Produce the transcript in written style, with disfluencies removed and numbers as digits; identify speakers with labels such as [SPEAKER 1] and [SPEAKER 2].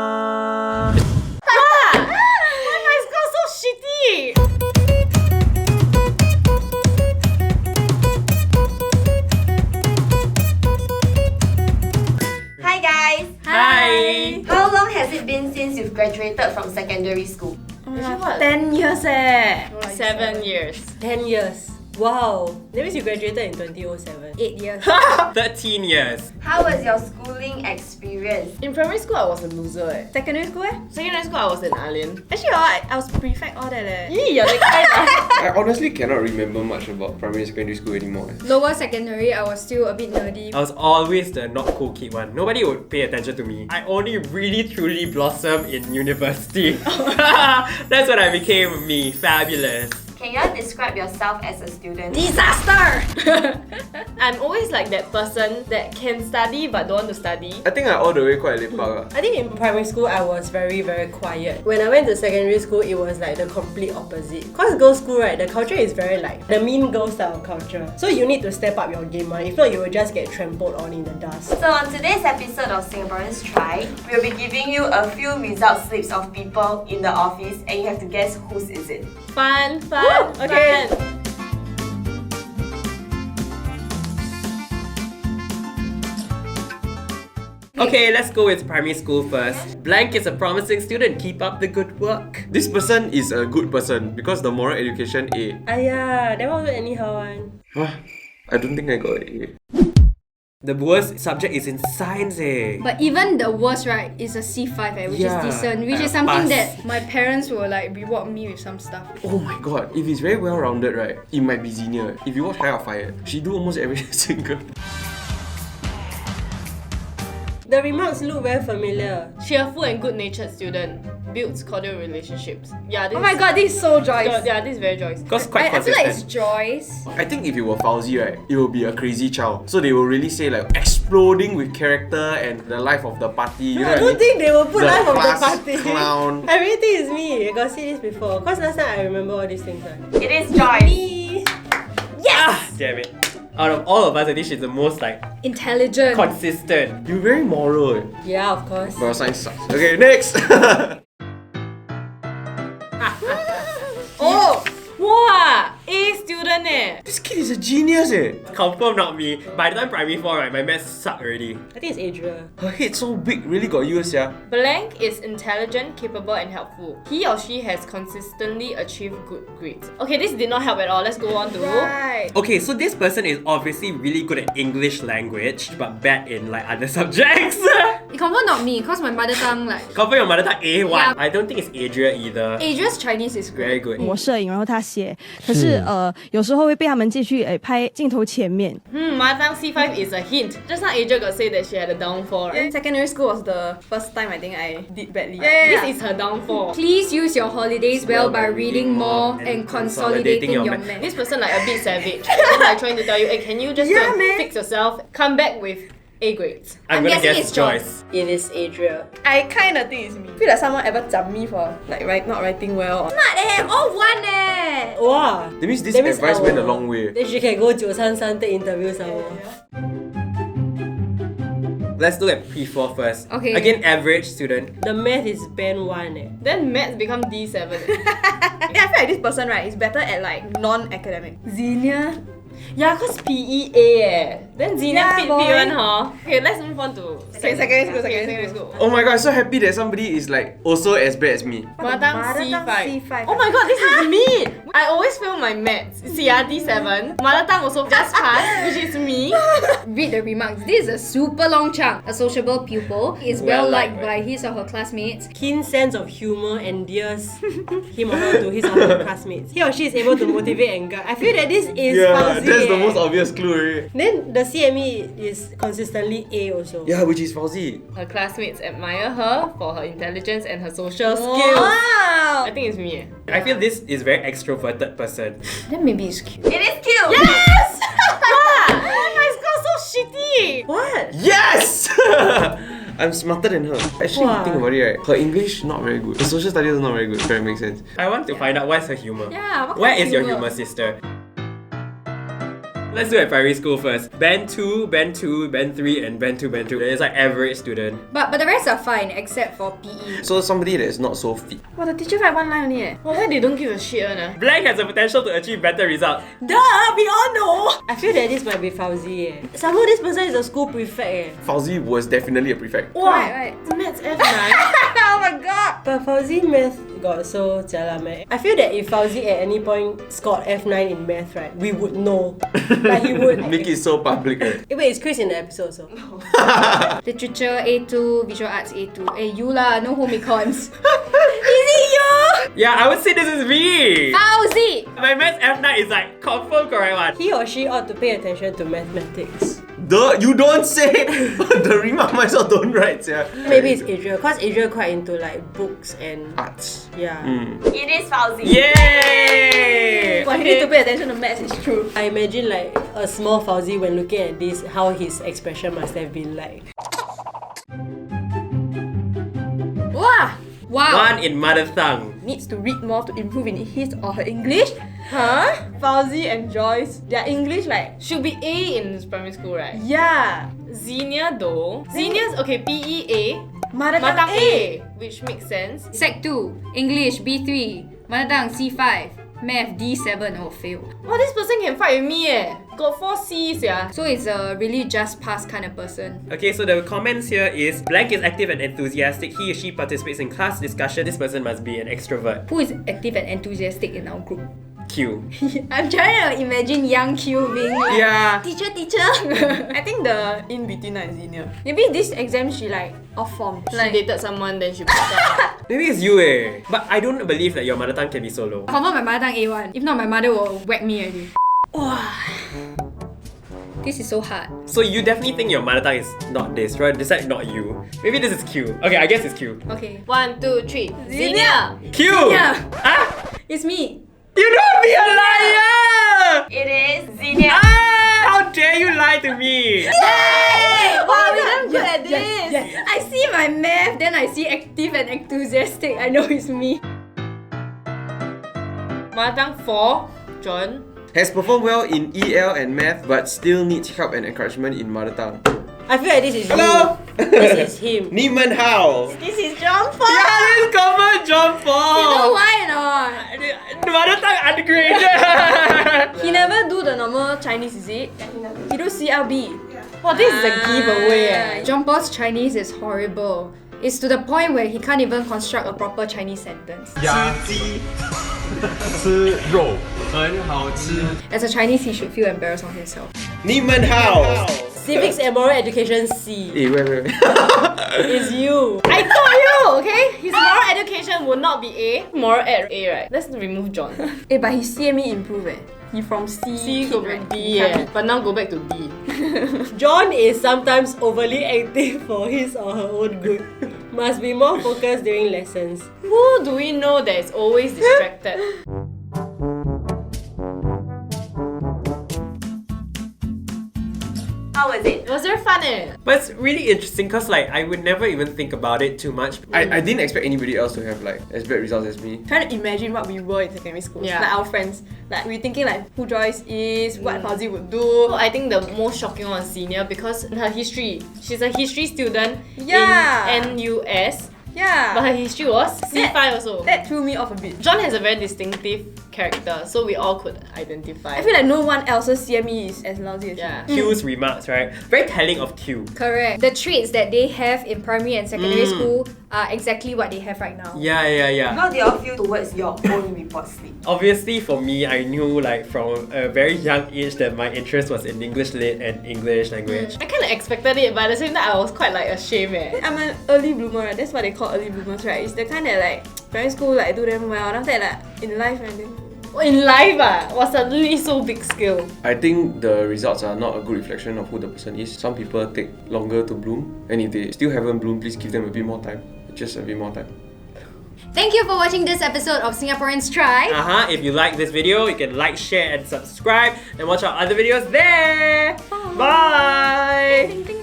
[SPEAKER 1] TheSmartLocal.com.
[SPEAKER 2] Why my score so shitty?
[SPEAKER 3] Hi guys!
[SPEAKER 2] Hi!
[SPEAKER 3] How long has it been since you've graduated from secondary school?
[SPEAKER 2] 10 years 7 years.
[SPEAKER 4] 10 years. Wow. That means you graduated in 2007.
[SPEAKER 2] 8 years.
[SPEAKER 5] 13 years.
[SPEAKER 3] How was your schooling experience?
[SPEAKER 2] In primary school, I was a loser.
[SPEAKER 4] Secondary school
[SPEAKER 2] Secondary school, I was an alien.
[SPEAKER 4] Actually, I was prefect all that
[SPEAKER 2] You're the kind
[SPEAKER 6] I honestly cannot remember much about primary and secondary school anymore.
[SPEAKER 7] Lower secondary, I was still a bit nerdy.
[SPEAKER 5] I was always the not cool kid one. Nobody would pay attention to me. I only really truly blossomed in university. That's when I became me, fabulous.
[SPEAKER 3] Can you describe yourself as a student?
[SPEAKER 2] Disaster! I'm always like that person that can study but don't want to study.
[SPEAKER 6] I think I all the way quite lepak.
[SPEAKER 4] I think in primary school, I was very, very quiet. When I went to secondary school, it was like the complete opposite. Cause girls' school, right, the culture is very like the mean girl style of culture. So you need to step up your game, right? If not, you will just get trampled on in the dust.
[SPEAKER 3] So on today's episode of Singaporeans Try, we'll be giving you a few result slips of people in the office and you have to guess whose is it.
[SPEAKER 2] Fun.
[SPEAKER 4] Okay.
[SPEAKER 2] Fun.
[SPEAKER 5] Okay, let's go with primary school first. Blank is a promising student. Keep up the good work.
[SPEAKER 6] This person is a good person because the moral education A.
[SPEAKER 4] Aiya, that was anyhow one.
[SPEAKER 6] I don't think I got A.
[SPEAKER 5] The worst subject is in science
[SPEAKER 7] But even the worst, right, is a C5 which
[SPEAKER 5] Yeah,
[SPEAKER 7] is decent, which is
[SPEAKER 5] pass.
[SPEAKER 7] something that my parents will like reward me with some stuff.
[SPEAKER 6] Oh my god, if it's very well rounded, right, it might be Xenia. If you watch High or Fire, she do almost every single.
[SPEAKER 4] The remarks look very familiar.
[SPEAKER 2] Cheerful and good-natured student. Builds cordial relationships. Yeah, this
[SPEAKER 7] Oh my god, this is so Joyce.
[SPEAKER 2] Yeah, this is very Joyce.
[SPEAKER 5] because quite
[SPEAKER 7] I feel like it's
[SPEAKER 5] consistent.
[SPEAKER 7] Joyce.
[SPEAKER 6] I think if you were Fauzi, right, it will be a crazy child. So they will really say like exploding with character and the life of the party. You know
[SPEAKER 4] I
[SPEAKER 6] what I
[SPEAKER 4] don't
[SPEAKER 6] mean?
[SPEAKER 4] think they will put
[SPEAKER 6] The
[SPEAKER 4] life of the
[SPEAKER 6] class
[SPEAKER 4] party.
[SPEAKER 6] clown.
[SPEAKER 4] I really think it's me. I got see this before. Cause last time I remember all these things. Right?
[SPEAKER 3] It is Joyce.
[SPEAKER 4] Me.
[SPEAKER 5] Ah, damn it. Out of all of us, I think she's the most like
[SPEAKER 7] Intelligent.
[SPEAKER 5] consistent.
[SPEAKER 6] You're very moral.
[SPEAKER 4] Yeah, of course.
[SPEAKER 6] But your science sucks. Okay, next.
[SPEAKER 2] Oh! Wow! A student
[SPEAKER 6] This kid is a genius
[SPEAKER 5] Confirm not me. By the time primary 4, right, my maths sucked already.
[SPEAKER 4] I think it's Adria.
[SPEAKER 6] Her head so big, really got use, yeah.
[SPEAKER 2] Blank is intelligent, capable and helpful. He or she has consistently achieved good grades. Okay, this did not help at all. Let's go on to...
[SPEAKER 7] Right.
[SPEAKER 5] Okay, so this person is obviously really good at English language, but bad in like other subjects.
[SPEAKER 7] It confirm not me, cause my mother tongue like
[SPEAKER 5] Confirm your mother tongue A1.
[SPEAKER 7] Yeah.
[SPEAKER 5] I don't think it's Adria either.
[SPEAKER 7] Adria's Chinese is
[SPEAKER 5] Very
[SPEAKER 7] great.
[SPEAKER 5] good.
[SPEAKER 8] 我摄影，然后他写，可是有时候会被他们借去拍镜头前面。
[SPEAKER 2] Mother tongue C5 is a hint. Just now Adria got say that she had a downfall, right?
[SPEAKER 4] Secondary school was the first time I think I did badly.
[SPEAKER 2] This is her downfall.
[SPEAKER 7] Please use your holidays well by reading more and consolidating your math.
[SPEAKER 2] This person like a bit savage. Just like trying to tell you, hey, can you just go and fix yourself? Come back with A grades.
[SPEAKER 5] I'm gonna
[SPEAKER 7] guessing
[SPEAKER 5] guess
[SPEAKER 7] it's
[SPEAKER 5] Joyce.
[SPEAKER 4] It is Adria.
[SPEAKER 9] I kind of think it's me. Feel like someone ever jump me for like not writing well.
[SPEAKER 7] Smart all one
[SPEAKER 4] Wow.
[SPEAKER 6] That means this
[SPEAKER 4] That means
[SPEAKER 6] advice went a
[SPEAKER 4] our-
[SPEAKER 6] long way.
[SPEAKER 4] Then she can go 933 take interview somewhere.
[SPEAKER 5] Let's look at P4 first.
[SPEAKER 7] Okay.
[SPEAKER 5] Again, average student.
[SPEAKER 4] The math is band 1
[SPEAKER 2] Then maths become D7.
[SPEAKER 9] I feel like this person right is better at like non-academic.
[SPEAKER 7] Xenia.
[SPEAKER 2] Yeah, cause PE A Then Xenia
[SPEAKER 7] Yeah,
[SPEAKER 2] fit
[SPEAKER 7] boy.
[SPEAKER 2] P1 huh? Okay, let's move on to
[SPEAKER 9] Secondary school.
[SPEAKER 6] Oh my god, I'm so happy that somebody is like also as bad as me.
[SPEAKER 2] Mother tongue C5.
[SPEAKER 9] C5.
[SPEAKER 2] Oh my god, this is me! I always fail my maths. See, D7. Mother tongue also just passed, which is me.
[SPEAKER 7] Read the remarks. This is a super long chunk. A sociable pupil is well liked by his or her classmates.
[SPEAKER 4] Keen sense of humor endears him or her to his or her classmates. He or she is able to motivate and guide. I feel that this is Fauzi.
[SPEAKER 6] That's the most obvious clue already.
[SPEAKER 4] Then the CME is consistently A also.
[SPEAKER 6] Yeah, which is Fauzi.
[SPEAKER 2] Her classmates admire her for her intelligence and her social skills.
[SPEAKER 9] Wow.
[SPEAKER 2] I think it's me.
[SPEAKER 5] I feel this is very extroverted person.
[SPEAKER 7] Then maybe it's cute.
[SPEAKER 3] It is cute!
[SPEAKER 2] Yes! Why my score so shitty?
[SPEAKER 4] What?
[SPEAKER 6] Yes! I'm smarter than her. Actually,
[SPEAKER 4] Wow.
[SPEAKER 6] think about it, right? Her English not very good. Her social studies is not very good. If that makes sense.
[SPEAKER 5] I want to find out what's her humor.
[SPEAKER 7] Yeah, what
[SPEAKER 5] Where
[SPEAKER 7] kind
[SPEAKER 5] is
[SPEAKER 7] of
[SPEAKER 5] your
[SPEAKER 7] humor?
[SPEAKER 5] humor, sister? Let's do it at primary school first. Band 2, Band 2, Band 3, and Band 2, Band 2. It's like average student.
[SPEAKER 7] But the rest are fine except for PE.
[SPEAKER 6] So somebody that is not so fit.
[SPEAKER 9] Well, the teacher write one line only eh.
[SPEAKER 2] Why they don't give a shit one?
[SPEAKER 5] Blank has the potential to achieve better results.
[SPEAKER 4] Duh, we all know. I feel that this might be Fauzi. Somehow this person is a school prefect.
[SPEAKER 6] Fauzi was definitely a prefect.
[SPEAKER 2] Wow,
[SPEAKER 7] Right.
[SPEAKER 2] Maths F9.
[SPEAKER 7] Oh my god!
[SPEAKER 4] But Fauzi math got so jialat meh. I feel that if Fauzi at any point scored F9 in math, right, we would know. Like he would.
[SPEAKER 6] Make it so public. Right?
[SPEAKER 4] Wait, is Chris in the episode so?
[SPEAKER 7] Literature A2, Visual Arts A2. Hey, you lah, no home econs. Is it you?
[SPEAKER 5] Yeah, I would say this is me.
[SPEAKER 7] Fauzi!
[SPEAKER 5] My maths F9 is like confirm correct one.
[SPEAKER 4] He or she ought to pay attention to mathematics.
[SPEAKER 6] Duh, you don't say. The remark myself don't write. Yeah.
[SPEAKER 4] Maybe it's Adria, cause Adria quite into like books and
[SPEAKER 6] Arts.
[SPEAKER 4] yeah.
[SPEAKER 3] It is Fauzi.
[SPEAKER 5] Yay!
[SPEAKER 9] Well, you need to pay attention to maths, it's true.
[SPEAKER 4] I imagine like a small Fauzi when looking at this, how his expression must have been like.
[SPEAKER 9] Wow!
[SPEAKER 7] Wow!
[SPEAKER 5] 1 in mother tongue.
[SPEAKER 9] Needs to read more to improve in his or her English? Huh? Fauzi and Joyce, their English like,
[SPEAKER 2] Should be A in primary school, right?
[SPEAKER 9] yeah.
[SPEAKER 2] Xenia though. Xenia's okay, PE A.
[SPEAKER 9] Mother
[SPEAKER 2] Mother
[SPEAKER 9] tongue
[SPEAKER 2] A, which makes sense.
[SPEAKER 7] Sec 2, English B3, Mother tongue C5, Math D7. Oh, failed.
[SPEAKER 2] Wow, this person can fight with me eh. Got 4 C's yeah.
[SPEAKER 7] So it's a really just pass kind of person.
[SPEAKER 5] Okay, so the comments here is blank is active and enthusiastic. He or she participates in class discussion. This person must be an extrovert.
[SPEAKER 7] Who is active and enthusiastic in our group?
[SPEAKER 5] Q.
[SPEAKER 7] I'm trying to imagine young Q being like,
[SPEAKER 5] Yeah.
[SPEAKER 7] teacher.
[SPEAKER 9] I think the in-between is Xenia. Maybe this exam she like off form.
[SPEAKER 2] She
[SPEAKER 9] Like,
[SPEAKER 2] dated someone, then she broke up.
[SPEAKER 5] Maybe it's you eh. But I don't believe that your mother tongue can be so low.
[SPEAKER 7] Confirm my mother tongue A1. If not, my mother will whack me already. This is so hard.
[SPEAKER 5] So you definitely think your mother tongue is not this, right? This is not you. Maybe this is Q. Okay, I guess it's Q.
[SPEAKER 7] Okay.
[SPEAKER 2] 1, 2, 3. Xenia!
[SPEAKER 5] Q!
[SPEAKER 7] Yeah.
[SPEAKER 5] Ah!
[SPEAKER 7] It's me.
[SPEAKER 5] You don't be a liar!
[SPEAKER 3] It is Xenia.
[SPEAKER 5] Ah! How dare you lie to me?
[SPEAKER 7] Yay! Wow, we're damn good at this.
[SPEAKER 4] yes.
[SPEAKER 7] I see my math, then I see active and enthusiastic. I know it's me.
[SPEAKER 2] Mother tongue 4. John.
[SPEAKER 6] Has performed well in EL and math, but still needs help and encouragement in mother tongue.
[SPEAKER 4] I feel like this is
[SPEAKER 6] Hello?
[SPEAKER 4] you. This is him.
[SPEAKER 6] Niman Hao.
[SPEAKER 9] this is John Paul.
[SPEAKER 5] Yeah, this is common John
[SPEAKER 7] You know
[SPEAKER 5] Paul.
[SPEAKER 7] why not?
[SPEAKER 5] The mother tongue ungraded.
[SPEAKER 9] He never do the normal Chinese, is it? He do CLB.
[SPEAKER 2] Wow, this is a giveaway eh.
[SPEAKER 7] John Paul's Chinese is horrible. It's to the point where he can't even construct a proper Chinese sentence.
[SPEAKER 1] 鸭鸡吃肉很好吃。
[SPEAKER 7] As a Chinese, he should feel embarrassed on himself.
[SPEAKER 6] Niman Hao.
[SPEAKER 4] Civics and moral education C.
[SPEAKER 6] Hey, wait.
[SPEAKER 4] It's you.
[SPEAKER 2] I told you, okay? His moral education would not be A. Moral ed A, right? Let's remove John.
[SPEAKER 9] Eh, but his CME improve eh. He from C,
[SPEAKER 2] C go back D, yeah. But now go back to D.
[SPEAKER 4] John is sometimes overly active for his or her own good. Must be more focused during lessons.
[SPEAKER 2] Who do we know that is always distracted?
[SPEAKER 3] How was it?
[SPEAKER 2] It was very fun eh.
[SPEAKER 5] But it's really interesting because like I would never even think about it too much.
[SPEAKER 6] I didn't expect anybody else to have like as bad results as me.
[SPEAKER 9] Trying to imagine what we were in secondary school.
[SPEAKER 2] Yeah.
[SPEAKER 9] Like our friends. Like we thinking like who Joyce is, what Fauzi would do.
[SPEAKER 2] So I think the most shocking one was Senior because her history. She's a history student
[SPEAKER 9] Yeah.
[SPEAKER 2] in NUS.
[SPEAKER 9] Yeah.
[SPEAKER 2] But her history was C5 also.
[SPEAKER 9] That threw me off a bit.
[SPEAKER 2] John has a very distinctive character, so we all could identify.
[SPEAKER 9] I feel like no one else's CME is as lousy as
[SPEAKER 2] yeah.
[SPEAKER 5] Q's remarks, right? Very telling of Q.
[SPEAKER 7] Correct. The traits that they have in primary and secondary school are exactly what they have right now.
[SPEAKER 5] Yeah.
[SPEAKER 3] How do y'all feel towards your own report slip?
[SPEAKER 5] Obviously for me, I knew like from a very young age that my interest was in English Lit and English language.
[SPEAKER 2] I kind of expected it, but at the same time, I was quite like ashamed eh.
[SPEAKER 9] I'm an early bloomer, right? That's what they call early bloomers, right? It's the kind that like primary school like do them well, and after that like in life and then
[SPEAKER 2] In life was suddenly so big scale.
[SPEAKER 6] I think the results are not a good reflection of who the person is. Some people take longer to bloom, and if they still haven't bloomed, please give them a bit more time. Just a bit more time.
[SPEAKER 7] Thank you for watching this episode of Singaporeans Try.
[SPEAKER 5] If you like this video, you can like, share and subscribe and watch our other videos there. Bye.
[SPEAKER 9] ding, ding.